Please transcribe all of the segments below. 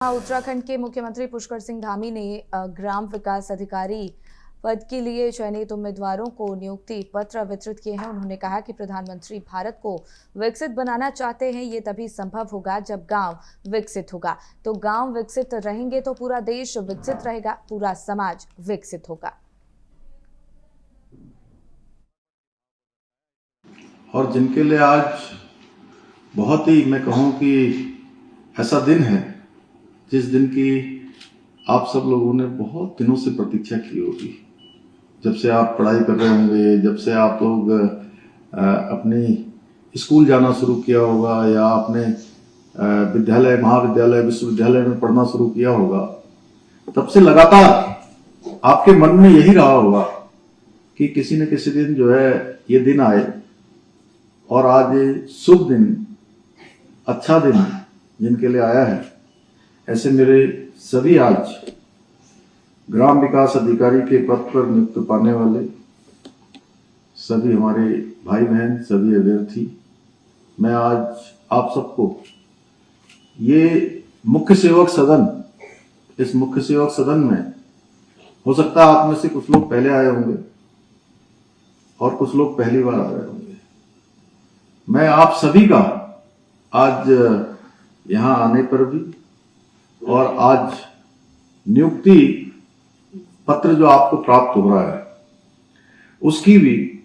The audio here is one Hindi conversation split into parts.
उत्तराखंड के मुख्यमंत्री पुष्कर सिंह धामी ने ग्राम विकास अधिकारी पद के लिए चयनित उम्मीदवारों को नियुक्ति पत्र वितरित किए हैं। उन्होंने कहा कि प्रधानमंत्री भारत को विकसित बनाना चाहते हैं। ये तभी संभव होगा जब गांव विकसित होगा। तो गांव विकसित रहेंगे तो पूरा देश विकसित रहेगा, पूरा समाज विकसित होगा। और जिनके लिए आज बहुत ही मैं कहूँ कि ऐसा दिन है जिस दिन की आप सब लोगों ने बहुत दिनों से प्रतीक्षा की होगी। जब से आप पढ़ाई कर रहे होंगे, जब से आप लोग अपनी स्कूल जाना शुरू किया होगा या अपने विद्यालय, महाविद्यालय, विश्वविद्यालय में पढ़ना शुरू किया होगा, तब से लगातार आपके मन में यही रहा होगा कि किसी न किसी दिन जो है ये दिन आए। और आज शुभ दिन, अच्छा दिन जिनके लिए आया है, ऐसे मेरे सभी आज ग्राम विकास अधिकारी के पद पर नियुक्त पाने वाले सभी हमारे भाई बहन, सभी अभ्यर्थी, मैं आज आप सबको ये मुख्य सेवक सदन, इस मुख्य सेवक सदन में हो सकता है आप में से कुछ लोग पहले आए होंगे और कुछ लोग पहली बार आ रहे होंगे। मैं आप सभी का आज यहां आने पर भी और आज नियुक्ति पत्र जो आपको प्राप्त हो रहा है उसकी भी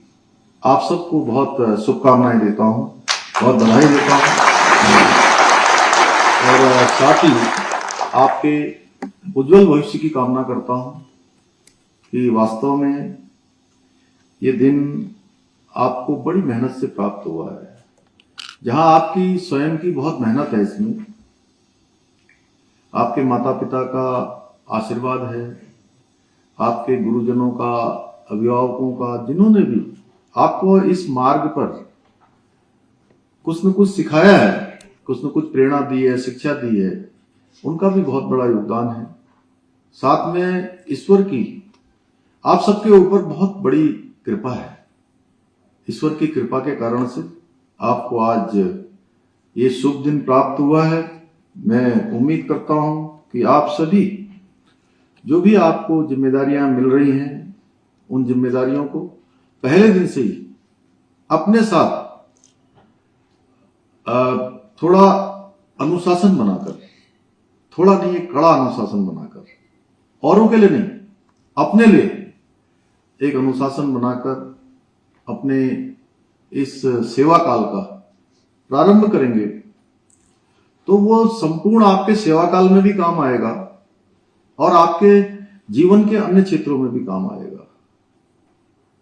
आप सबको बहुत शुभकामनाएं देता हूं, बहुत बधाई देता हूं। और साथ ही आपके उज्जवल भविष्य की कामना करता हूं कि वास्तव में ये दिन आपको बड़ी मेहनत से प्राप्त हुआ है। जहां आपकी स्वयं की बहुत मेहनत है, इसमें आपके माता पिता का आशीर्वाद है, आपके गुरुजनों का, अभिभावकों का, जिन्होंने भी आपको इस मार्ग पर कुछ न कुछ सिखाया है, कुछ न कुछ प्रेरणा दी है, शिक्षा दी है, उनका भी बहुत बड़ा योगदान है। साथ में ईश्वर की आप सबके ऊपर बहुत बड़ी कृपा है। ईश्वर की कृपा के कारण से आपको आज ये शुभ दिन प्राप्त हुआ है। मैं उम्मीद करता हूं कि आप सभी जो भी आपको जिम्मेदारियां मिल रही हैं, उन जिम्मेदारियों को पहले दिन से ही अपने साथ थोड़ा अनुशासन बनाकर, थोड़ा नहीं एक कड़ा अनुशासन बनाकर, औरों के लिए नहीं, अपने लिए एक अनुशासन बनाकर अपने इस सेवा काल का प्रारंभ करेंगे तो वो संपूर्ण आपके सेवा काल में भी काम आएगा और आपके जीवन के अन्य क्षेत्रों में भी काम आएगा।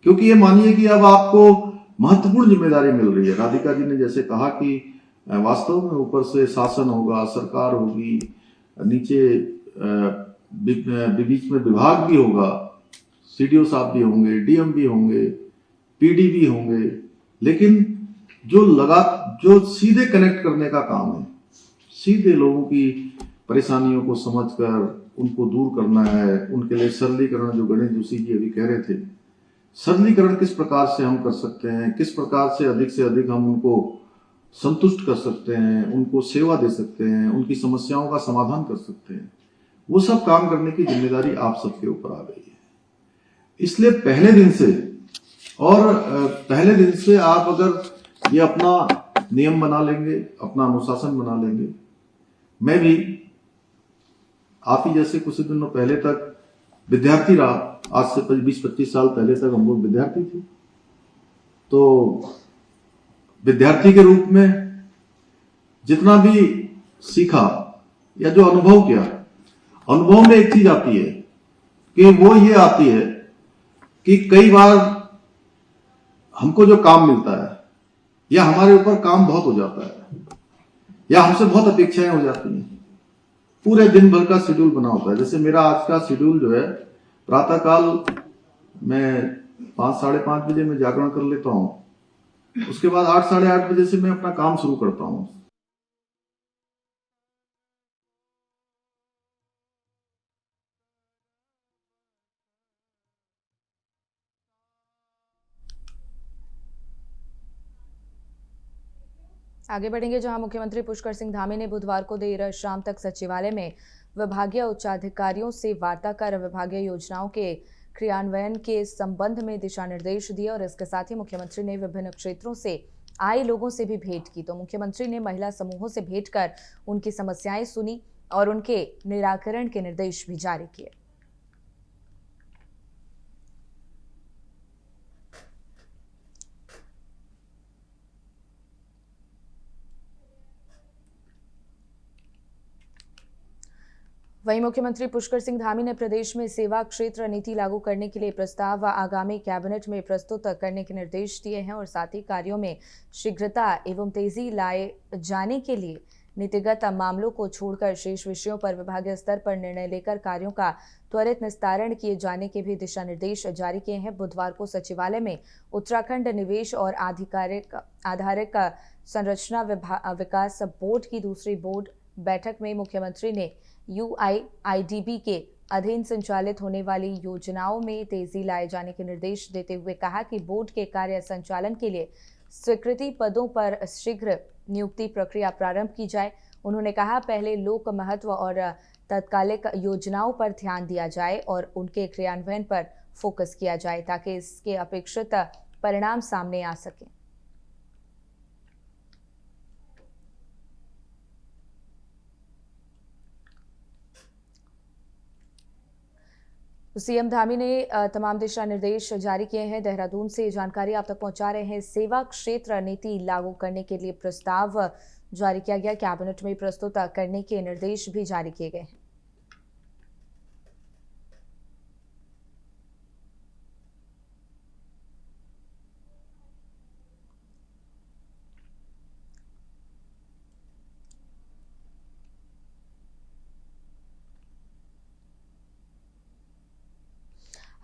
क्योंकि ये मानिए कि अब आपको महत्वपूर्ण जिम्मेदारी मिल रही है। राधिका जी ने जैसे कहा कि वास्तव में ऊपर से शासन होगा, सरकार होगी, नीचे बीच में विभाग भी होगा, सीडीओ साहब भी होंगे, डीएम भी होंगे, पीडी भी होंगे, लेकिन जो सीधे कनेक्ट करने का काम है, सीधे लोगों की परेशानियों को समझकर उनको दूर करना है, उनके लिए सरलीकरण, जो गणेश जोशी जी अभी कह रहे थे, सरलीकरण किस प्रकार से हम कर सकते हैं, किस प्रकार से अधिक हम उनको संतुष्ट कर सकते हैं, उनको सेवा दे सकते हैं, उनकी समस्याओं का समाधान कर सकते हैं, वो सब काम करने की जिम्मेदारी आप सबके ऊपर आ गई है। इसलिए पहले दिन से आप अगर ये अपना नियम बना लेंगे, अपना अनुशासन बना लेंगे। मैं भी आप ही जैसे कुछ दिनों पहले तक विद्यार्थी रहा, आज से 20-25 साल पहले तक हम लोग विद्यार्थी थे। तो विद्यार्थी के रूप में जितना भी सीखा या जो अनुभव किया, अनुभव में एक चीज आती है कि वो ये आती है कि कई बार हमको जो काम मिलता है या हमारे ऊपर काम बहुत हो जाता है या हमसे बहुत अपेक्षाएं हो जाती हैं, पूरे दिन भर का शेड्यूल बना होता है। जैसे मेरा आज का शेड्यूल जो है, प्रातःकाल मैं 5-5:30 बजे में जागरण कर लेता हूं, उसके बाद 8-8:30 बजे से मैं अपना काम शुरू करता हूं। आगे बढ़ेंगे जहां मुख्यमंत्री पुष्कर सिंह धामी ने बुधवार को देर शाम तक सचिवालय में विभागीय उच्चाधिकारियों से वार्ता कर विभागीय योजनाओं के क्रियान्वयन के संबंध में दिशा निर्देश दिए और इसके साथ ही मुख्यमंत्री ने विभिन्न क्षेत्रों से आए लोगों से भी भेंट की। तो मुख्यमंत्री ने महिला समूहों से भेंट कर उनकी समस्याएं सुनी और उनके निराकरण के निर्देश भी जारी किए। वहीं मुख्यमंत्री पुष्कर सिंह धामी ने प्रदेश में सेवा क्षेत्र नीति लागू करने के लिए प्रस्ताव आगामी कैबिनेट में प्रस्तुत करने के निर्देश दिए हैं और साथ ही कार्यों में शीघ्रता एवं तेजी लाए जाने के लिए नीतिगत मामलों को छोड़कर शेष विषयों पर विभागीय स्तर पर निर्णय लेकर कार्यों का त्वरित निस्तारण किए जाने के भी दिशा निर्देश जारी किए हैं। बुधवार को सचिवालय में उत्तराखंड निवेश और आधारिक संरचना विकास बोर्ड की दूसरी बोर्ड बैठक में मुख्यमंत्री ने UIIDB के अधीन संचालित होने वाली योजनाओं में तेजी लाए जाने के निर्देश देते हुए कहा कि बोर्ड के कार्य संचालन के लिए स्वीकृति पदों पर शीघ्र नियुक्ति प्रक्रिया प्रारंभ की जाए। उन्होंने कहा पहले लोक महत्व और तात्कालिक योजनाओं पर ध्यान दिया जाए और उनके क्रियान्वयन पर फोकस किया जाए ताकि इसके अपेक्षित परिणाम सामने आ सकें। सीएम धामी ने तमाम दिशा निर्देश जारी किए हैं। देहरादून से जानकारी आप तक पहुंचा रहे हैं। सेवा क्षेत्र नीति लागू करने के लिए प्रस्ताव जारी किया गया, कैबिनेट में प्रस्तुत करने के निर्देश भी जारी किए गए हैं।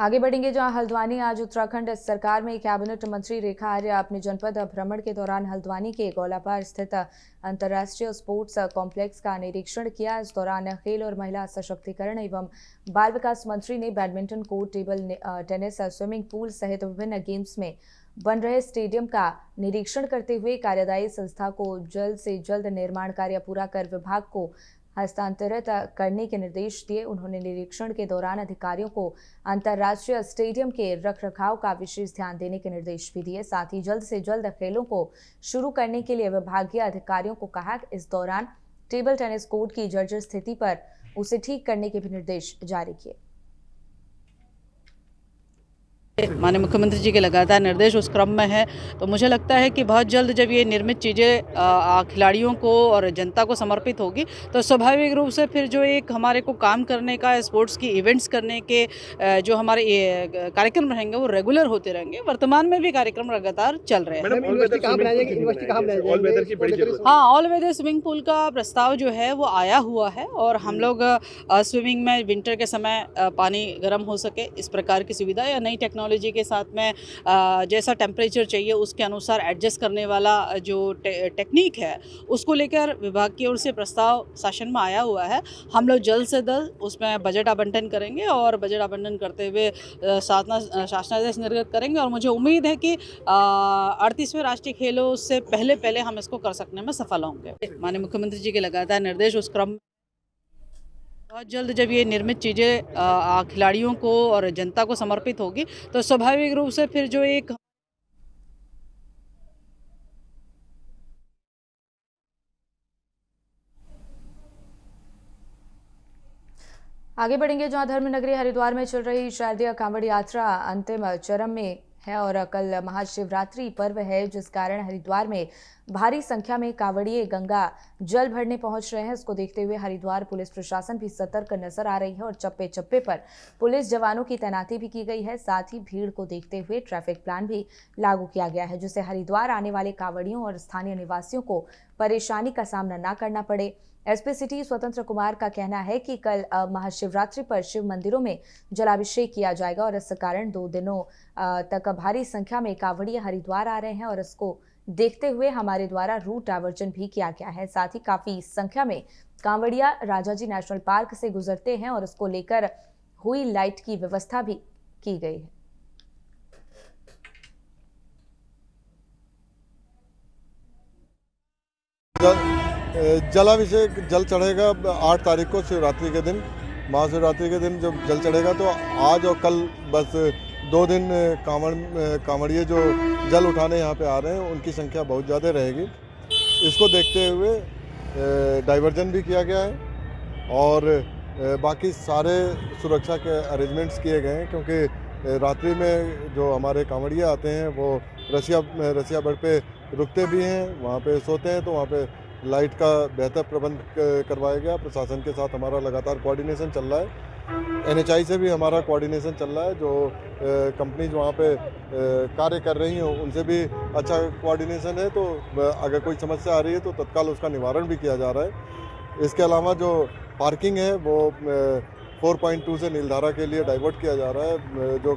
आगे बढ़ेंगे जहां हल्द्वानी आज उत्तराखंड सरकार में कैबिनेट मंत्री रेखा आर्य अपने जनपद भ्रमण के दौरान हल्द्वानी के गौलापार स्थित अंतर्राष्ट्रीय स्पोर्ट्स कॉम्प्लेक्स का निरीक्षण किया। इस दौरान खेल और महिला सशक्तिकरण एवं बाल विकास मंत्री ने badminton court, table tennis, swimming pool सहित विभिन्न गेम्स में बन रहे स्टेडियम का निरीक्षण करते हुए कार्यदायी संस्था को जल्द से जल्द निर्माण कार्य पूरा कर विभाग को हस्तांतरित करने के निर्देश दिए। उन्होंने निरीक्षण के दौरान अधिकारियों को अंतर्राष्ट्रीय स्टेडियम के रखरखाव का विशेष ध्यान देने के निर्देश भी दिए। साथ ही जल्द से जल्द खेलों को शुरू करने के लिए विभागीय अधिकारियों को कहा कि इस दौरान टेबल टेनिस कोर्ट की जर्जर स्थिति पर उसे ठीक करने के भी निर्देश जारी किए। माननीय मुख्यमंत्री जी के लगातार निर्देश उस क्रम में है, तो मुझे लगता है कि बहुत जल्द जब ये निर्मित चीज़ें खिलाड़ियों को और जनता को समर्पित होगी तो स्वाभाविक रूप से फिर जो एक हमारे को काम करने का, स्पोर्ट्स की इवेंट्स करने के जो हमारे ये कार्यक्रम रहेंगे वो रेगुलर होते रहेंगे। वर्तमान में भी कार्यक्रम लगातार चल रहे हैं। हाँ, ऑल वेदर स्विमिंग पूल का प्रस्ताव जो है वो आया हुआ है और हम लोग स्विमिंग में विंटर के समय पानी गर्म हो सके इस प्रकार की सुविधा या नई टेक्नोलॉजी के साथ में जैसा टेम्परेचर चाहिए उसके अनुसार एडजस्ट करने वाला जो टेक्निक है उसको लेकर विभाग की ओर से प्रस्ताव शासन में आया हुआ है। हम लोग जल्द से जल्द उसमें बजट आवंटन करेंगे और बजट आवंटन करते हुए शासनादेश निर्गत करेंगे और मुझे उम्मीद है कि 38वें राष्ट्रीय खेलों से पहले हम इसको कर सकने में सफल होंगे। माननीय मुख्यमंत्री जी के लगातार निर्देश उस क्रम बहुत जल्द जब ये निर्मित चीज़ें खिलाड़ियों को और जनता को समर्पित होगी तो स्वाभाविक रूप से फिर जो एक आगे बढ़ेंगे जहां धर्म नगरी हरिद्वार में चल रही शारदीय कांवड़ यात्रा अंतिम चरण में है और कल महाशिवरात्रि पर्व है, जिस कारण हरिद्वार में भारी संख्या में कांवड़िए गंगा जल भरने पहुंच रहे हैं। इसको देखते हुए हरिद्वार पुलिस प्रशासन भी सतर्क नजर आ रही है और चप्पे चप्पे पर पुलिस जवानों की तैनाती भी की गई है। साथ ही भीड़ को देखते हुए ट्रैफिक प्लान भी लागू किया गया है, जिससे हरिद्वार आने वाले कांवड़ियों और स्थानीय निवासियों को परेशानी का सामना न करना पड़े। एसपी सिटी स्वतंत्र कुमार का कहना है कि कल महाशिवरात्रि पर शिव मंदिरों में जलाभिषेक किया जाएगा और इस कारण 2 दिनों तक भारी संख्या में कांवड़िए हरिद्वार आ रहे हैं और इसको देखते हुए हमारे द्वारा रूट डायवर्जन भी किया गया है। साथ ही काफी संख्या में कांवड़िया राजाजी नेशनल पार्क से गुजरते हैं और इसको लेकर हुई लाइट की व्यवस्था भी की गई है। जलाभिषेक जल चढ़ेगा 8 तारीख को शिवरात्रि के दिन, महाशिवरात्रि के दिन जब जल चढ़ेगा तो आज और कल बस 2 दिन कांवड़िए जो जल उठाने यहाँ पे आ रहे हैं उनकी संख्या बहुत ज़्यादा रहेगी। इसको देखते हुए डाइवर्जन भी किया गया है और बाकी सारे सुरक्षा के अरेंजमेंट्स किए गए हैं, क्योंकि रात्रि में जो हमारे कांवड़िए आते हैं वो रसिया बड़ पे रुकते भी हैं, वहाँ पे सोते हैं, तो वहाँ पे लाइट का बेहतर प्रबंध करवाया गया। प्रशासन के साथ हमारा लगातार कोऑर्डिनेशन चल रहा है, NHI से भी हमारा कोऑर्डिनेशन चल रहा है, जो कंपनीज वहाँ पे कार्य कर रही हैं उनसे भी अच्छा कोऑर्डिनेशन है, तो अगर कोई समस्या आ रही है तो तत्काल उसका निवारण भी किया जा रहा है। इसके अलावा जो पार्किंग है वो 4.2 से नीलधारा के लिए डाइवर्ट किया जा रहा है। जो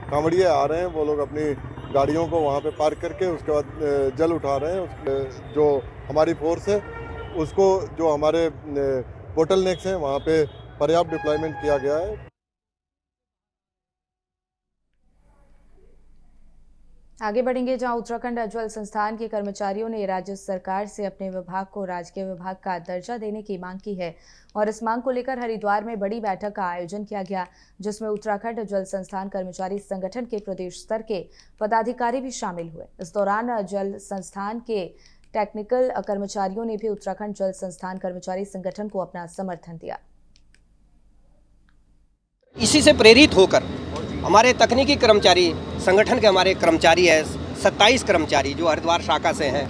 कांवड़िए आ रहे हैं वो लोग अपनी गाड़ियों को वहाँ पे पार्क करके उसके बाद जल उठा रहे हैं। जो हमारी फोर्स है उसको जो हमारे बोटल नेक्स हैं वहाँ पे पर्याप्त डिप्लॉयमेंट किया गया है। आगे बढ़ेंगे, जहां उत्तराखंड जल संस्थान के कर्मचारियों ने राज्य सरकार से अपने विभाग को राजकीय विभाग का दर्जा देने की मांग की है और इस मांग को लेकर हरिद्वार में बड़ी बैठक का आयोजन किया गया, जिसमें उत्तराखंड जल संस्थान कर्मचारी संगठन के प्रदेश स्तर के पदाधिकारी भी शामिल हुए। इस दौरान जल संस्थान के टेक्निकल कर्मचारियों ने भी उत्तराखंड जल संस्थान कर्मचारी संगठन को अपना समर्थन दिया। इसी से प्रेरित होकर हमारे तकनीकी कर्मचारी संगठन के हमारे कर्मचारी है 27 कर्मचारी जो हरिद्वार शाखा से हैं,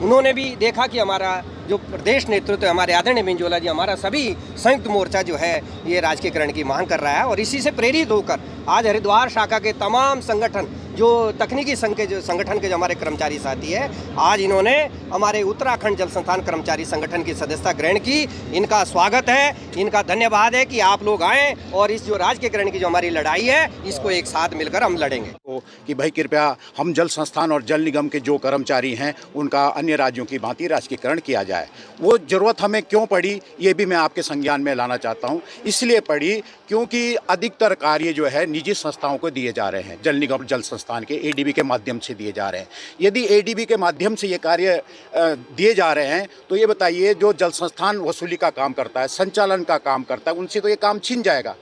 उन्होंने भी देखा कि हमारा जो प्रदेश नेतृत्व है, हमारे आदरणीय बिंजोला जी, हमारा सभी संयुक्त मोर्चा जो है ये राजकीयकरण की मांग कर रहा है और इसी से प्रेरित होकर आज हरिद्वार शाखा के तमाम संगठन जो तकनीकी संघ के जो संगठन के जो हमारे कर्मचारी साथी है, आज इन्होंने हमारे उत्तराखंड जल संस्थान कर्मचारी संगठन की सदस्यता ग्रहण की। इनका स्वागत है, इनका धन्यवाद है कि आप लोग आए और इस जो राजकीयकरण की जो हमारी लड़ाई है इसको एक साथ मिलकर हम लड़ेंगे। कि भाई कृपया हम जल संस्थान और जल निगम के जो कर्मचारी हैं उनका अन्य राज्यों की भांति राजकीयकरण किया जाए। वो ज़रूरत हमें क्यों पड़ी ये भी मैं आपके संज्ञान में लाना चाहता हूँ। इसलिए पड़ी क्योंकि अधिकतर कार्य जो है निजी संस्थाओं को दिए जा रहे हैं, जल निगम जल संस्थान के ADB के माध्यम से दिए जा रहे हैं। यदि ADB के माध्यम से ये कार्य दिए जा रहे हैं तो ये बताइए जो जल संस्थान वसूली का काम करता है, संचालन का काम करता है, उनसे तो ये काम छिन जाएगा।